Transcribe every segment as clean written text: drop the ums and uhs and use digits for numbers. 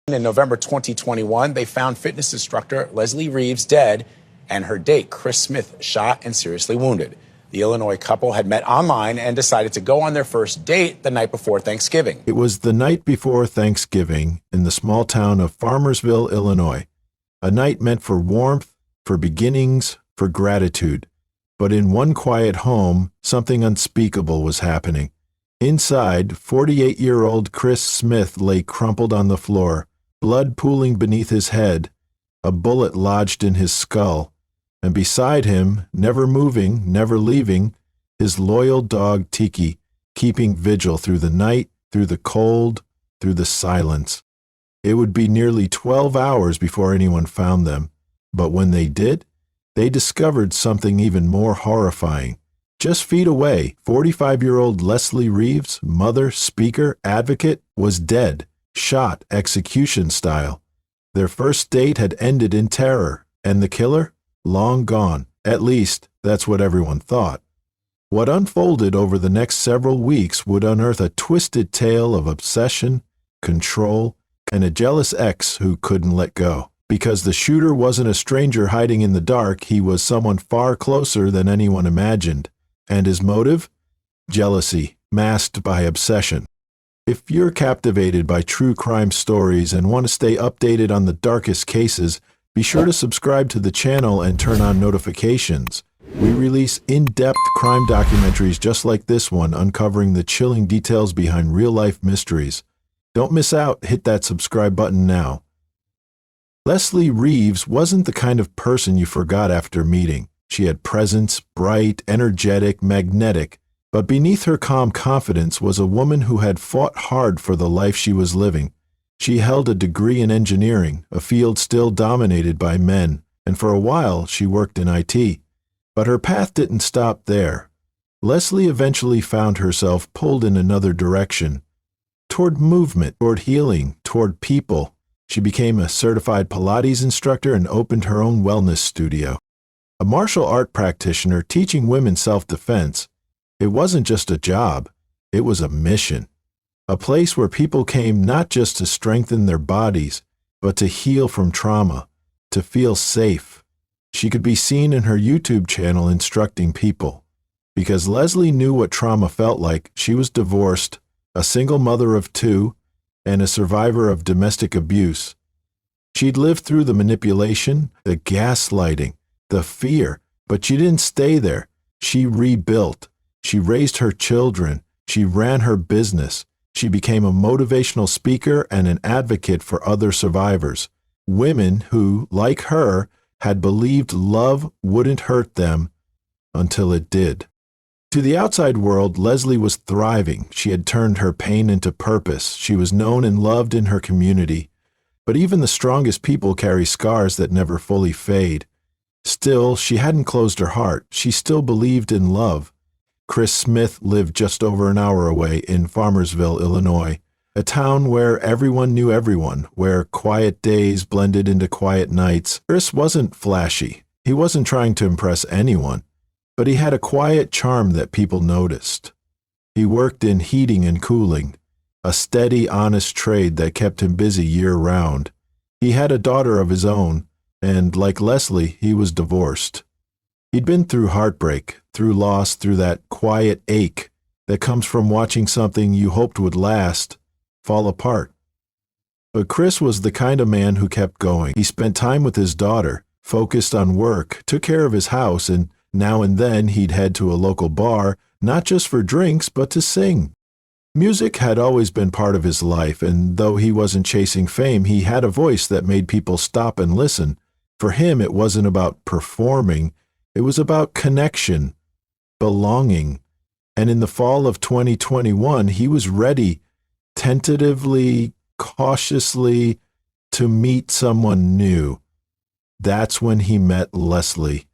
In November 2021, they found fitness instructor Leslie Reeves dead and her date, Chris Smith, shot and seriously wounded. The Illinois couple had met online and decided to go on their first date the night before Thanksgiving. It was the night before Thanksgiving in the small town of Farmersville, Illinois. A night meant for warmth, for beginnings, for gratitude. But in one quiet home, something unspeakable was happening. Inside, 48-year-old Chris Smith lay crumpled on the floor, blood pooling beneath his head, a bullet lodged in his skull, and beside him, never moving, never leaving, his loyal dog Tiki, keeping vigil through the night, through the cold, through the silence. It would be nearly 12 hours before anyone found them, but when they did, they discovered something even more horrifying. Just feet away, 45-year-old Leslie Reeves, mother, speaker, advocate, was dead, shot execution style. Their first date had ended in terror, and the killer? Long gone. At least, that's what everyone thought. What unfolded over the next several weeks would unearth a twisted tale of obsession, control, and a jealous ex who couldn't let go. Because the shooter wasn't a stranger hiding in the dark, he was someone far closer than anyone imagined. And his motive? Jealousy, masked by obsession. If you're captivated by true crime stories and want to stay updated on the darkest cases, be sure to subscribe to the channel and turn on notifications. We release in-depth crime documentaries just like this one, uncovering the chilling details behind real-life mysteries. Don't miss out. Hit that subscribe button now. Leslie Reeves wasn't the kind of person you forgot after meeting. She had presence, bright, energetic, magnetic, but beneath her calm confidence was a woman who had fought hard for the life she was living. She held a degree in engineering, a field still dominated by men, and for a while she worked in IT. But her path didn't stop there. Leslie eventually found herself pulled in another direction, toward movement, toward healing, toward people. She became a certified Pilates instructor and opened her own wellness studio. A martial art practitioner teaching women self-defense, it wasn't just a job, it was a mission. A place where people came not just to strengthen their bodies, but to heal from trauma, to feel safe. She could be seen in her YouTube channel instructing people. Because Leslie knew what trauma felt like, she was divorced, a single mother of 2, and a survivor of domestic abuse. She'd lived through the manipulation, the gaslighting, the fear, but she didn't stay there. She rebuilt. She raised her children. She ran her business. She became a motivational speaker and an advocate for other survivors, women who, like her, had believed love wouldn't hurt them until it did. To the outside world, Leslie was thriving. She had turned her pain into purpose. She was known and loved in her community. But even the strongest people carry scars that never fully fade. Still, she hadn't closed her heart. She still believed in love. Chris Smith lived just over an hour away in Farmersville, Illinois, a town where everyone knew everyone, where quiet days blended into quiet nights. Chris wasn't flashy. He wasn't trying to impress anyone, but he had a quiet charm that people noticed. He worked in heating and cooling, a steady, honest trade that kept him busy year-round. He had a daughter of his own, and like Leslie, he was divorced. He'd been through heartbreak, through loss, through that quiet ache that comes from watching something you hoped would last fall apart. But Chris was the kind of man who kept going. He spent time with his daughter, focused on work, took care of his house, and now and then he'd head to a local bar, not just for drinks, but to sing. Music had always been part of his life, and though he wasn't chasing fame, he had a voice that made people stop and listen. For him, it wasn't about performing, it was about connection, belonging. And in the fall of 2021, he was ready, tentatively, cautiously, to meet someone new. That's when he met Leslie.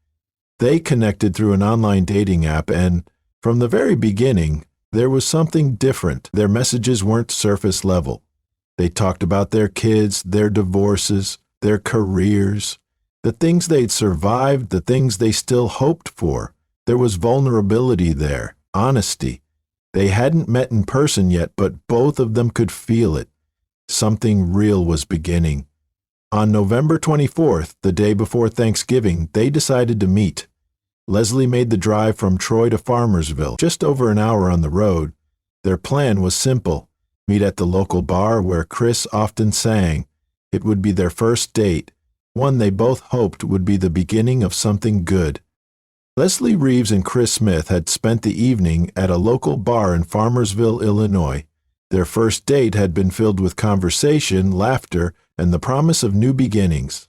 They connected through an online dating app, and from the very beginning, there was something different. Their messages weren't surface level. They talked about their kids, their divorces, their careers, the things they'd survived, the things they still hoped for. There was vulnerability there, honesty. They hadn't met in person yet, but both of them could feel it. Something real was beginning. On November 24th, the day before Thanksgiving, they decided to meet. Leslie made the drive from Troy to Farmersville, just over an hour on the road. Their plan was simple: meet at the local bar where Chris often sang. It would be their first date, one they both hoped would be the beginning of something good. Leslie Reeves and Chris Smith had spent the evening at a local bar in Farmersville, Illinois. Their first date had been filled with conversation, laughter, and the promise of new beginnings.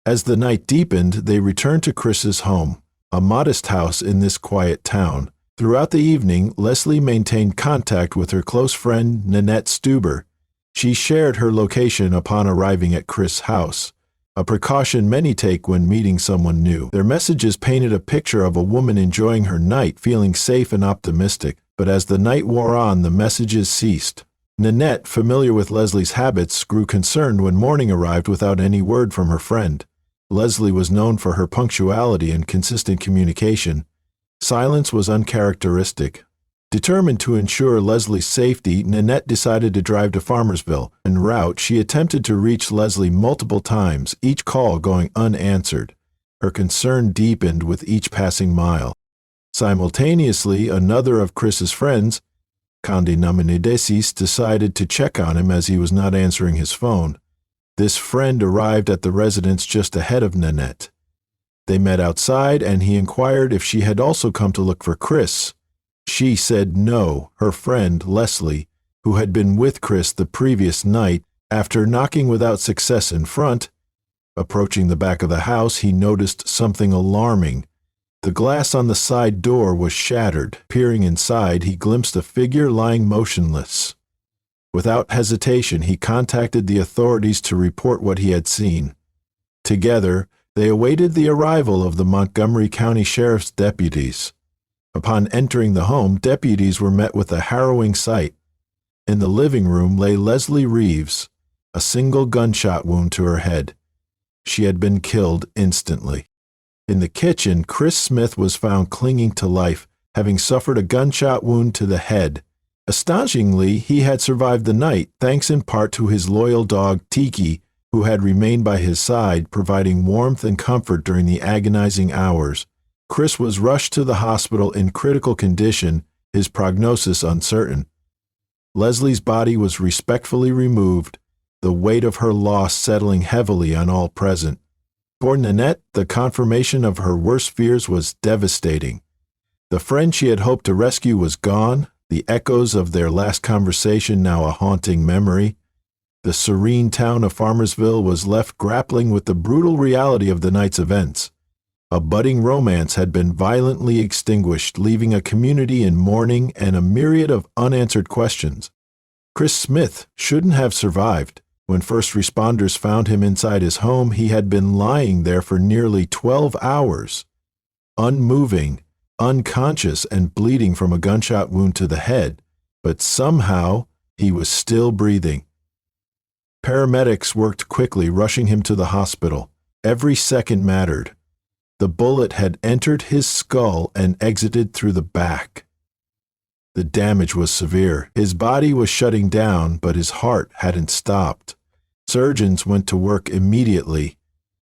As the night deepened, they returned to Chris's home, a modest house in this quiet town. Throughout the evening, Leslie maintained contact with her close friend Nanette Stuber. She shared her location upon arriving at Chris' house, a precaution many take when meeting someone new. Their messages painted a picture of a woman enjoying her night, feeling safe and optimistic. But as the night wore on, the messages ceased. Nanette, familiar with Leslie's habits, grew concerned when morning arrived without any word from her friend. Leslie was known for her punctuality and consistent communication. Silence was uncharacteristic. Determined to ensure Leslie's safety, Nanette decided to drive to Farmersville. En route, she attempted to reach Leslie multiple times, each call going unanswered. Her concern deepened with each passing mile. Simultaneously, another of Chris's friends, condone, decided to check on him as he was not answering his phone. This friend arrived at the residence just ahead of Nanette. They met outside, and he inquired if she had also come to look for Chris. She said no. Her friend, Leslie, who had been with Chris the previous night, after knocking without success in front, approaching the back of the house, he noticed something alarming. The glass on the side door was shattered. Peering inside, he glimpsed a figure lying motionless. Without hesitation, he contacted the authorities to report what he had seen. Together, they awaited the arrival of the Montgomery County Sheriff's deputies. Upon entering the home, deputies were met with a harrowing sight. In the living room lay Leslie Reeves, a single gunshot wound to her head. She had been killed instantly. In the kitchen, Chris Smith was found clinging to life, having suffered a gunshot wound to the head. Astonishingly, he had survived the night, thanks in part to his loyal dog, Tiki, who had remained by his side, providing warmth and comfort during the agonizing hours. Chris was rushed to the hospital in critical condition, his prognosis uncertain. Leslie's body was respectfully removed, the weight of her loss settling heavily on all present. For Nanette, the confirmation of her worst fears was devastating. The friend she had hoped to rescue was gone, the echoes of their last conversation now a haunting memory. The serene town of Farmersville was left grappling with the brutal reality of the night's events. A budding romance had been violently extinguished, leaving a community in mourning and a myriad of unanswered questions. Chris Smith shouldn't have survived. When first responders found him inside his home, he had been lying there for nearly 12 hours, unmoving, unconscious, and bleeding from a gunshot wound to the head, but somehow he was still breathing. Paramedics worked quickly, rushing him to the hospital. Every second mattered. The bullet had entered his skull and exited through the back. The damage was severe. His body was shutting down, but his heart hadn't stopped. Surgeons went to work immediately.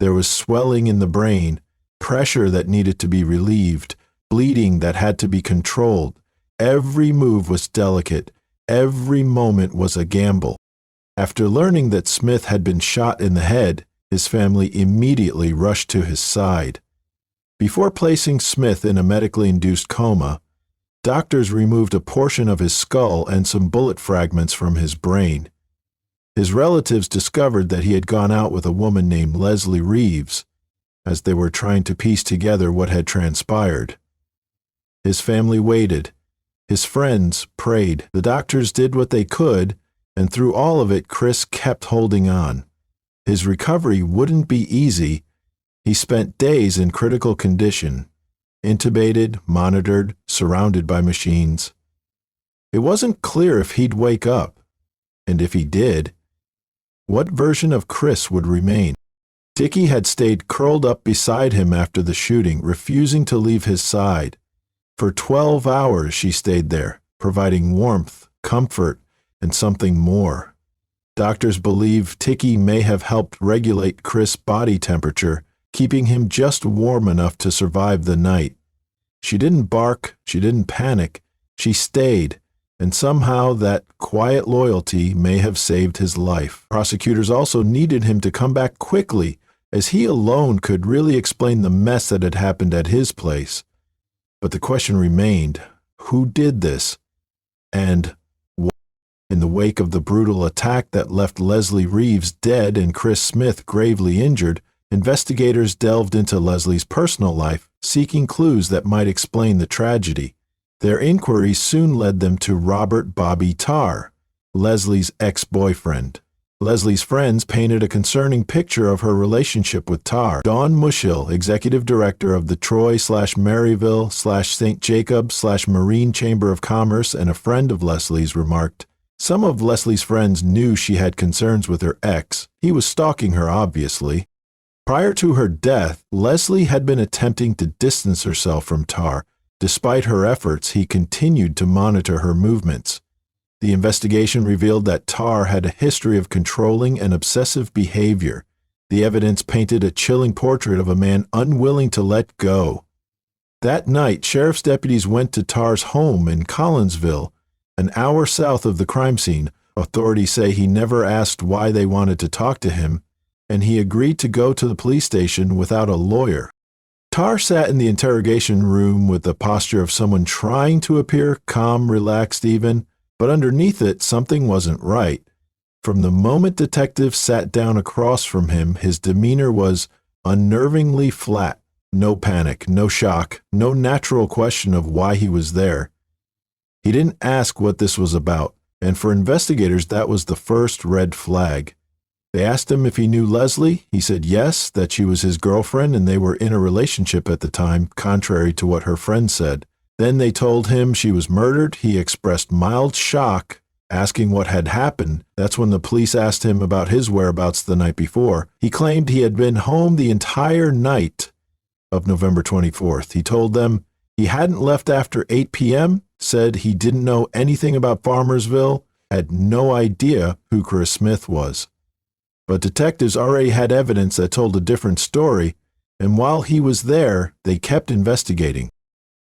There was swelling in the brain, pressure that needed to be relieved, bleeding that had to be controlled. Every move was delicate. Every moment was a gamble. After learning that Smith had been shot in the head, his family immediately rushed to his side. Before placing Smith in a medically induced coma, doctors removed a portion of his skull and some bullet fragments from his brain. His relatives discovered that he had gone out with a woman named Leslie Reeves, as they were trying to piece together what had transpired. His family waited. His friends prayed. The doctors did what they could, and through all of it, Chris kept holding on. His recovery wouldn't be easy. He spent days in critical condition, intubated, monitored, surrounded by machines. It wasn't clear if he'd wake up, and if he did, what version of Chris would remain. Dickie had stayed curled up beside him after the shooting, refusing to leave his side. For 12 hours she stayed there, providing warmth, comfort, and something more. Doctors believe Tiki may have helped regulate Chris' body temperature, keeping him just warm enough to survive the night. She didn't bark, she didn't panic, she stayed, and somehow that quiet loyalty may have saved his life. Prosecutors also needed him to come back quickly, as he alone could really explain the mess that had happened at his place. But the question remained, who did this? And why? In the wake of the brutal attack that left Leslie Reeves dead and Chris Smith gravely injured, investigators delved into Leslie's personal life, seeking clues that might explain the tragedy. Their inquiries soon led them to Robert "Bobby" Tarr, Leslie's ex-boyfriend. Leslie's friends painted a concerning picture of her relationship with Tarr. Dawn Mushill, executive director of the Troy/Maryville/St. Jacob/Marine Chamber of Commerce and a friend of Leslie's, remarked, "Some of Leslie's friends knew she had concerns with her ex. He was stalking her, obviously." Prior to her death, Leslie had been attempting to distance herself from Tarr. Despite her efforts, he continued to monitor her movements. The investigation revealed that Tarr had a history of controlling and obsessive behavior. The evidence painted a chilling portrait of a man unwilling to let go. That night, sheriff's deputies went to Tarr's home in Collinsville, an hour south of the crime scene. Authorities say he never asked why they wanted to talk to him, and he agreed to go to the police station without a lawyer. Tarr sat in the interrogation room with the posture of someone trying to appear calm, relaxed even, but underneath it, something wasn't right. From the moment detectives sat down across from him, his demeanor was unnervingly flat. No panic, no shock, no natural question of why he was there. He didn't ask what this was about, and for investigators, that was the first red flag. They asked him if he knew Leslie. He said yes, that she was his girlfriend and they were in a relationship at the time, contrary to what her friend said. Then they told him she was murdered. He expressed mild shock, asking what had happened. That's when the police asked him about his whereabouts the night before. He claimed he had been home the entire night of November 24th. He told them he hadn't left after 8 p.m., said he didn't know anything about Farmersville, had no idea who Chris Smith was. But detectives already had evidence that told a different story, and while he was there, they kept investigating.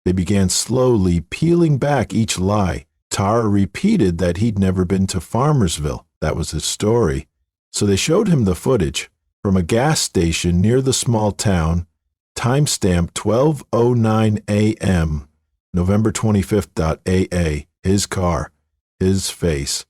They began slowly peeling back each lie. Tarr repeated that he'd never been to Farmersville. That was his story. So they showed him the footage from a gas station near the small town, timestamp 12:09 a.m., November 25th. His car, his face.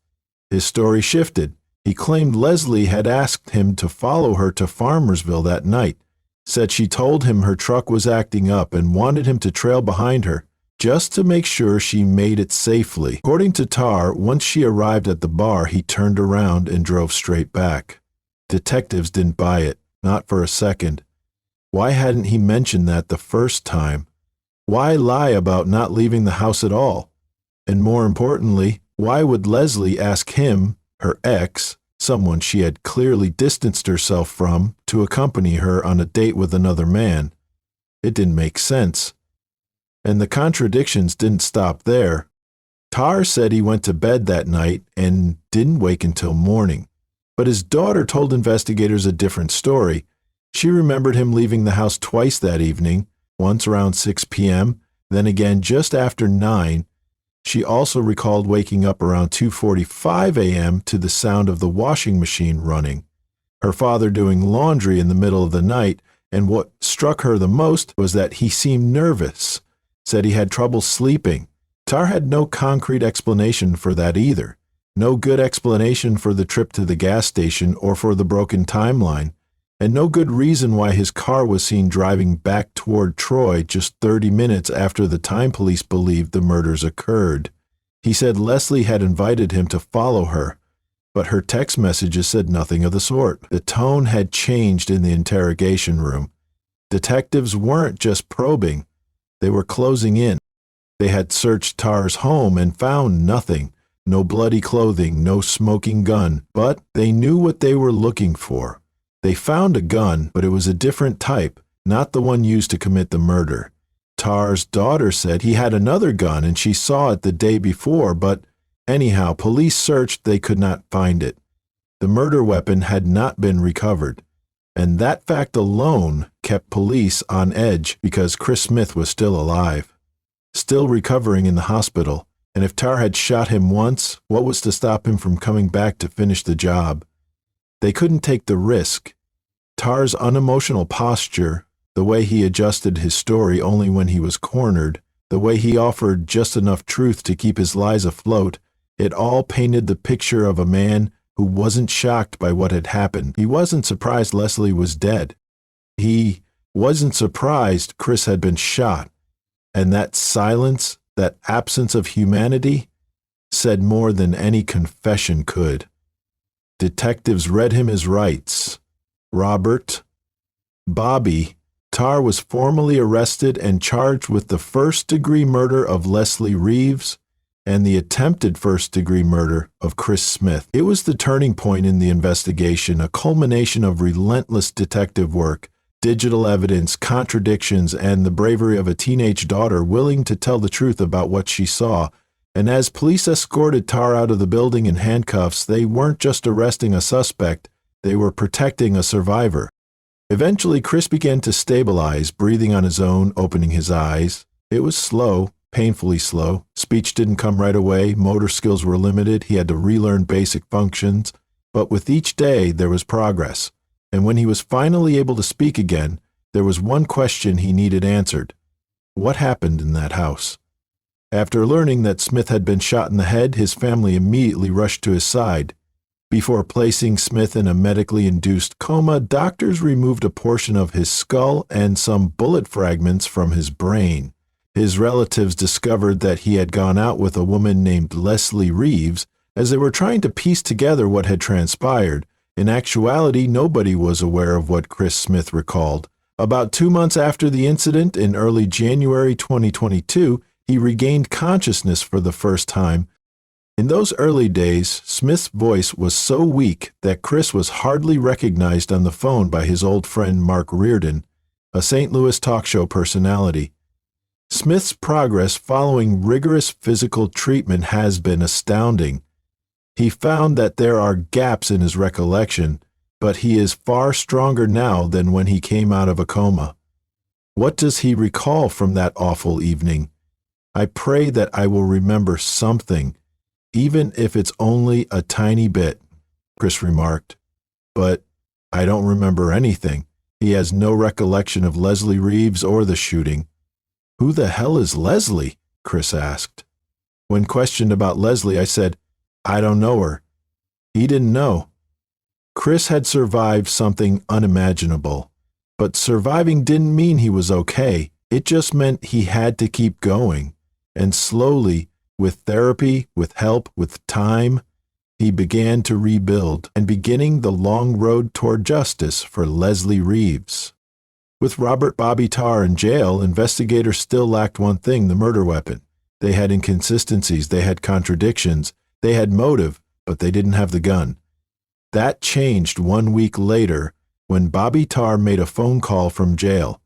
His story shifted. He claimed Leslie had asked him to follow her to Farmersville that night, said she told him her truck was acting up and wanted him to trail behind her just to make sure she made it safely. According to Tarr, once she arrived at the bar, he turned around and drove straight back. Detectives didn't buy it, not for a second. Why hadn't he mentioned that the first time? Why lie about not leaving the house at all? And more importantly, why would Leslie ask him, her ex, someone she had clearly distanced herself from, to accompany her on a date with another man? It didn't make sense. And the contradictions didn't stop there. Tarr said he went to bed that night and didn't wake until morning. But his daughter told investigators a different story. She remembered him leaving the house twice that evening, once around 6 p.m., then again just after 9. She also recalled waking up around 2:45 a.m. to the sound of the washing machine running, her father doing laundry in the middle of the night, and what struck her the most was that he seemed nervous, said he had trouble sleeping. Tarr had no concrete explanation for that either, no good explanation for the trip to the gas station or for the broken timeline, and no good reason why his car was seen driving back toward Troy just 30 minutes after the time police believed the murders occurred. He said Leslie had invited him to follow her, but her text messages said nothing of the sort. The tone had changed in the interrogation room. Detectives weren't just probing, they were closing in. They had searched Tarr's home and found nothing, no bloody clothing, no smoking gun, but they knew what they were looking for. They found a gun, but it was a different type, not the one used to commit the murder. Tarr's daughter said he had another gun and she saw it the day before, but anyhow, police searched, they could not find it. The murder weapon had not been recovered, and that fact alone kept police on edge because Chris Smith was still alive, still recovering in the hospital, and if Tarr had shot him once, what was to stop him from coming back to finish the job? They couldn't take the risk. Tarr's unemotional posture, the way he adjusted his story only when he was cornered, the way he offered just enough truth to keep his lies afloat, it all painted the picture of a man who wasn't shocked by what had happened. He wasn't surprised Leslie was dead. He wasn't surprised Chris had been shot. And that silence, that absence of humanity, said more than any confession could. Detectives read him his rights. Robert, Bobby, Tarr was formally arrested and charged with the first-degree murder of Leslie Reeves and the attempted first-degree murder of Chris Smith. It was the turning point in the investigation, a culmination of relentless detective work, digital evidence, contradictions, and the bravery of a teenage daughter willing to tell the truth about what she saw. And as police escorted Tarr out of the building in handcuffs, they weren't just arresting a suspect, they were protecting a survivor. Eventually, Chris began to stabilize, breathing on his own, opening his eyes. It was slow, painfully slow. Speech didn't come right away. Motor skills were limited. He had to relearn basic functions. But with each day, there was progress. And when he was finally able to speak again, there was one question he needed answered. What happened in that house? After learning that Smith had been shot in the head, his family immediately rushed to his side. Before placing Smith in a medically induced coma, doctors removed a portion of his skull and some bullet fragments from his brain. His relatives discovered that he had gone out with a woman named Leslie Reeves. As they were trying to piece together what had transpired, in actuality, nobody was aware of what Chris Smith recalled. About 2 months after the incident, in early January 2022, he regained consciousness for the first time. In those early days, Smith's voice was so weak that Chris was hardly recognized on the phone by his old friend Mark Reardon, a St. Louis talk show personality. Smith's progress following rigorous physical treatment has been astounding. He found that there are gaps in his recollection, but he is far stronger now than when he came out of a coma. What does he recall from that awful evening? I pray that I will remember something, even if it's only a tiny bit, Chris remarked. But I don't remember anything. He has no recollection of Leslie Reeves or the shooting. Who the hell is Leslie? Chris asked. When questioned about Leslie, I said, I don't know her. He didn't know. Chris had survived something unimaginable. But surviving didn't mean he was okay. It just meant he had to keep going. And slowly, with therapy, with help, with time, he began to rebuild and beginning the long road toward justice for Leslie Reeves. With Robert Bobby Tarr in jail, investigators still lacked one thing, the murder weapon. They had inconsistencies, they had contradictions, they had motive, but they didn't have the gun. That changed 1 week later when Bobby Tarr made a phone call from jail.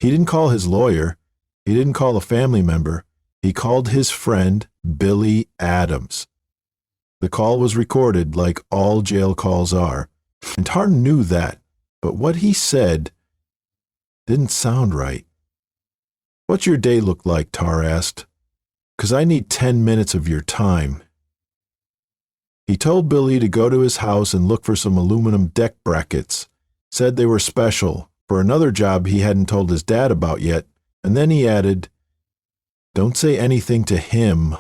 He didn't call his lawyer. He didn't call a family member. He called his friend, Billy Adams. The call was recorded like all jail calls are, and Tarr knew that, but what he said didn't sound right. What's your day look like, Tarr asked. 'Cause I need 10 minutes of your time. He told Billy to go to his house and look for some aluminum deck brackets. Said they were special, for another job he hadn't told his dad about yet, and then he added, Don't say anything to him.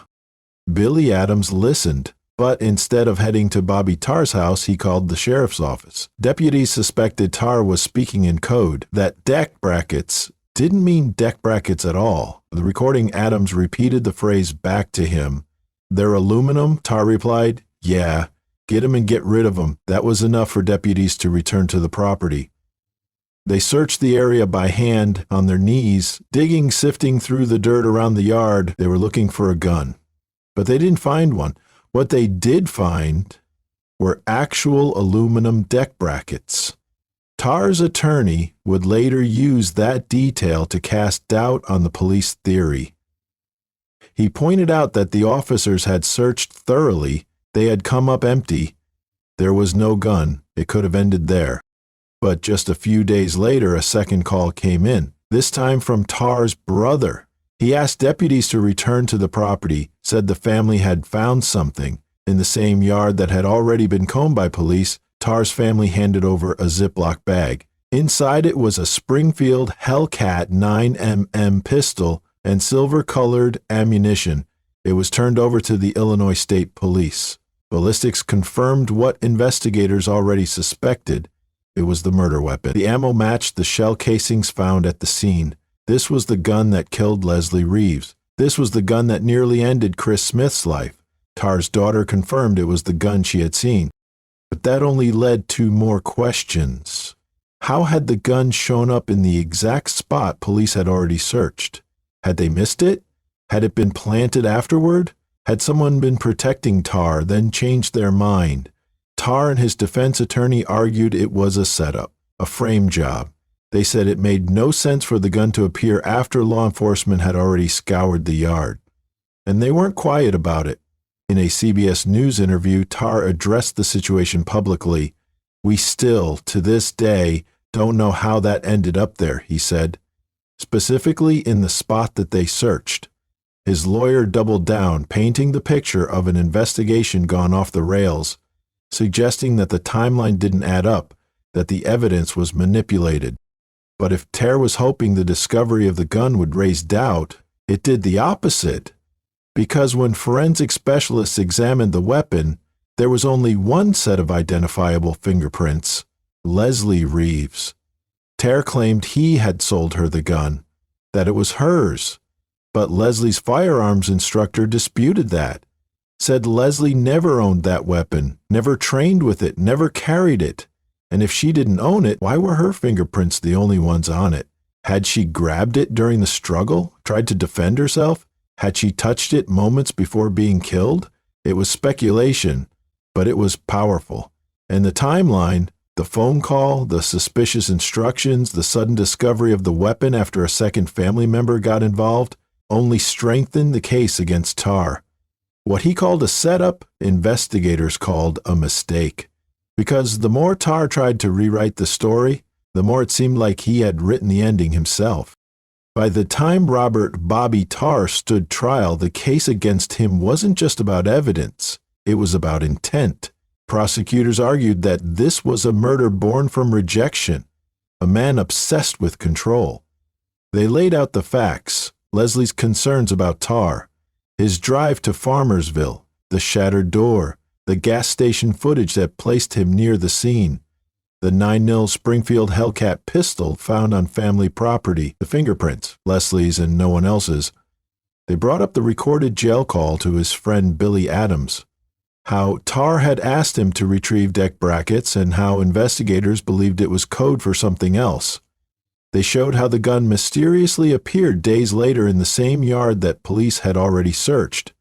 Billy Adams listened, but instead of heading to Bobby Tarr's house, he called the sheriff's office. Deputies suspected Tarr was speaking in code, that deck brackets didn't mean deck brackets at all. The recording Adams repeated the phrase back to him. They're aluminum, Tarr replied. Yeah, get 'em and get rid of 'em. That was enough for deputies to return to the property. They searched the area by hand, on their knees, digging, sifting through the dirt around the yard. They were looking for a gun. But they didn't find one. What they did find were actual aluminum deck brackets. Tarr's attorney would later use that detail to cast doubt on the police theory. He pointed out that the officers had searched thoroughly. They had come up empty. There was no gun. It could have ended there. But just a few days later, a second call came in, this time from Tarr's brother. He asked deputies to return to the property, said the family had found something. In the same yard that had already been combed by police, Tarr's family handed over a Ziploc bag. Inside it was a Springfield Hellcat 9mm pistol and silver-colored ammunition. It was turned over to the Illinois State Police. Ballistics confirmed what investigators already suspected. It was the murder weapon. The ammo matched the shell casings found at the scene. This was the gun that killed Leslie Reeves. This was the gun that nearly ended Chris Smith's life. Tarr's daughter confirmed it was the gun she had seen. But that only led to more questions. How had the gun shown up in the exact spot police had already searched? Had they missed it? Had it been planted afterward? Had someone been protecting Tarr, then changed their mind? Tarr and his defense attorney argued it was a setup, a frame job. They said it made no sense for the gun to appear after law enforcement had already scoured the yard. And they weren't quiet about it. In a CBS News interview, Tarr addressed the situation publicly. "We still, to this day, don't know how that ended up there," he said. "Specifically in the spot that they searched." His lawyer doubled down, painting the picture of an investigation gone off the rails, suggesting that the timeline didn't add up, that the evidence was manipulated. But if Tarr was hoping the discovery of the gun would raise doubt, it did the opposite. Because when forensic specialists examined the weapon, there was only one set of identifiable fingerprints: Leslie Reeves. Tarr claimed he had sold her the gun, that it was hers. But Leslie's firearms instructor disputed that, said Leslie never owned that weapon, never trained with it, never carried it. And if she didn't own it, why were her fingerprints the only ones on it? Had she grabbed it during the struggle, tried to defend herself? Had she touched it moments before being killed? It was speculation, but it was powerful. And the timeline, the phone call, the suspicious instructions, the sudden discovery of the weapon after a second family member got involved, only strengthened the case against Tarr. What he called a setup, investigators called a mistake. Because the more Tarr tried to rewrite the story, the more it seemed like he had written the ending himself. By the time Robert "Bobby" Tarr stood trial, the case against him wasn't just about evidence, it was about intent. Prosecutors argued that this was a murder born from rejection, a man obsessed with control. They laid out the facts: Leslie's concerns about Tarr, his drive to Farmersville, the shattered door, the gas station footage that placed him near the scene, the 9mm Springfield Hellcat pistol found on family property, the fingerprints, Leslie's and no one else's. They brought up the recorded jail call to his friend Billy Adams, how Tarr had asked him to retrieve deck brackets and how investigators believed it was code for something else. They showed how the gun mysteriously appeared days later in the same yard that police had already searched.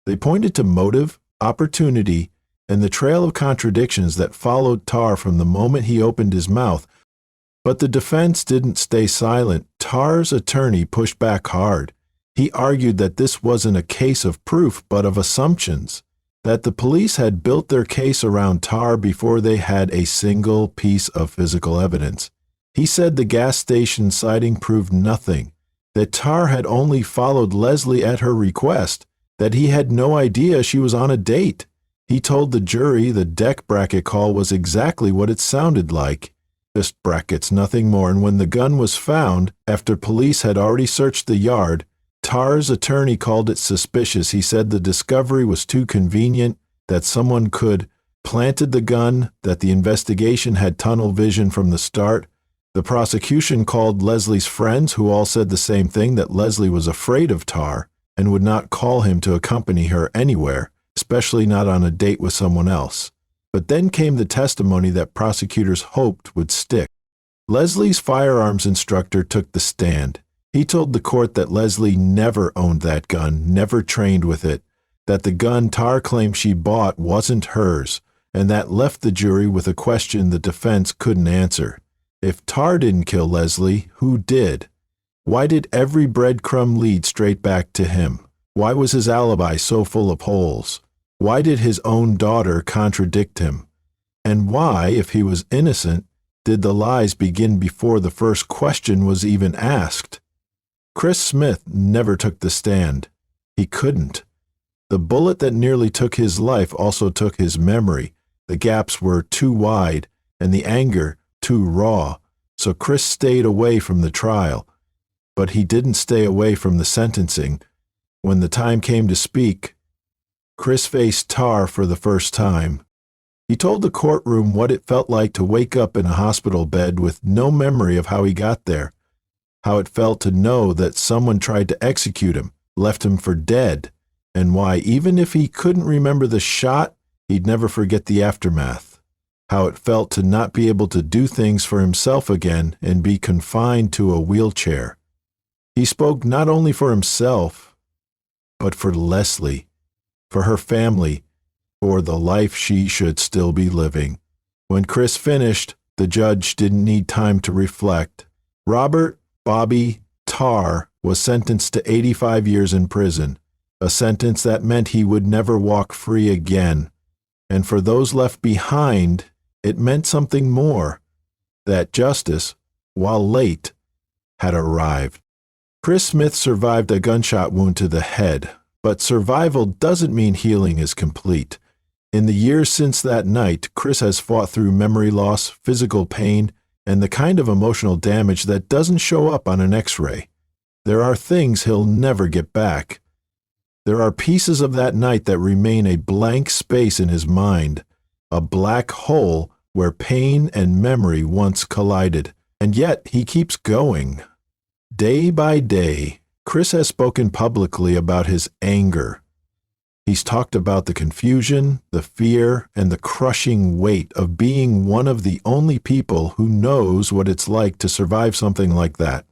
They pointed to motive, opportunity, and the trail of contradictions that followed Tarr from the moment he opened his mouth. But the defense didn't stay silent. Tarr's attorney pushed back hard. He argued that this wasn't a case of proof but of assumptions, that the police had built their case around Tarr before they had a single piece of physical evidence. He said the gas station sighting proved nothing, that Tarr had only followed Leslie at her request, that he had no idea she was on a date. He told the jury the deck bracket call was exactly what it sounded like. Just brackets, nothing more. And when the gun was found, after police had already searched the yard, Tarr's attorney called it suspicious. He said the discovery was too convenient, that someone could planted the gun, that the investigation had tunnel vision from the start. The prosecution called Leslie's friends, who all said the same thing, that Leslie was afraid of Tarr and would not call him to accompany her anywhere, especially not on a date with someone else. But then came the testimony that prosecutors hoped would stick. Leslie's firearms instructor took the stand. He told the court that Leslie never owned that gun, never trained with it, that the gun Tarr claimed she bought wasn't hers, and that left the jury with a question the defense couldn't answer. If Tarr didn't kill Leslie, who did? Why did every breadcrumb lead straight back to him? Why was his alibi so full of holes? Why did his own daughter contradict him? And why, if he was innocent, did the lies begin before the first question was even asked? Chris Smith never took the stand. He couldn't. The bullet that nearly took his life also took his memory. The gaps were too wide and the anger too raw, so Chris stayed away from the trial. But he didn't stay away from the sentencing. When the time came to speak, Chris faced Tarr for the first time. He told the courtroom what it felt like to wake up in a hospital bed with no memory of how he got there, how it felt to know that someone tried to execute him, left him for dead, and why, even if he couldn't remember the shot, he'd never forget the aftermath, how it felt to not be able to do things for himself again and be confined to a wheelchair. He spoke not only for himself, but for Leslie, for her family, for the life she should still be living. When Chris finished, the judge didn't need time to reflect. Robert Bobby Tarr was sentenced to 85 years in prison, a sentence that meant he would never walk free again. And for those left behind, it meant something more, that justice, while late, had arrived. Chris Smith survived a gunshot wound to the head, but survival doesn't mean healing is complete. In the years since that night, Chris has fought through memory loss, physical pain, and the kind of emotional damage that doesn't show up on an X-ray. There are things he'll never get back. There are pieces of that night that remain a blank space in his mind, a black hole where pain and memory once collided. And yet he keeps going. Day by day, Chris has spoken publicly about his anger. He's talked about the confusion, the fear, and the crushing weight of being one of the only people who knows what it's like to survive something like that.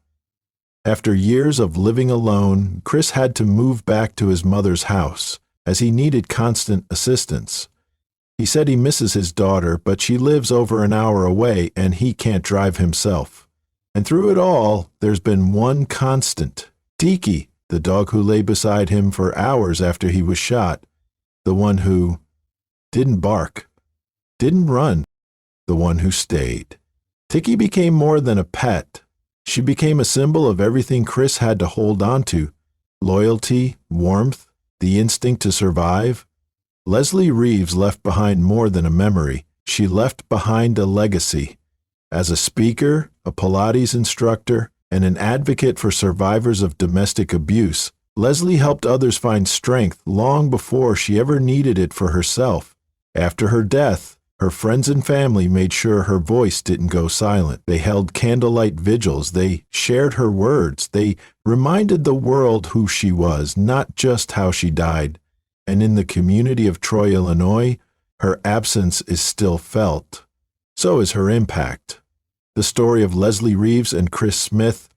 After years of living alone, Chris had to move back to his mother's house, as he needed constant assistance. He said he misses his daughter, but she lives over an hour away and he can't drive himself. And through it all, there's been one constant. Tiki, the dog who lay beside him for hours after he was shot, the one who didn't bark, didn't run, the one who stayed. Tiki became more than a pet. She became a symbol of everything Chris had to hold on to: loyalty, warmth, the instinct to survive. Leslie Reeves left behind more than a memory. She left behind a legacy. As a speaker, a Pilates instructor, and an advocate for survivors of domestic abuse, Leslie helped others find strength long before she ever needed it for herself. After her death, her friends and family made sure her voice didn't go silent. They held candlelight vigils. They shared her words. They reminded the world who she was, not just how she died. And in the community of Troy, Illinois, her absence is still felt. So is her impact. The story of Leslie Reeves and Chris Smith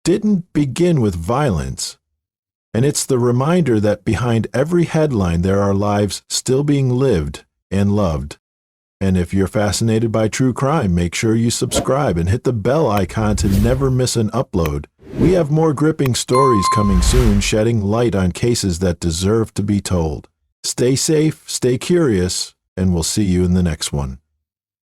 didn't begin with violence. And it's the reminder that behind every headline there are lives still being lived and loved. And if you're fascinated by true crime, make sure you subscribe and hit the bell icon to never miss an upload. We have more gripping stories coming soon, shedding light on cases that deserve to be told. Stay safe, stay curious, and we'll see you in the next one.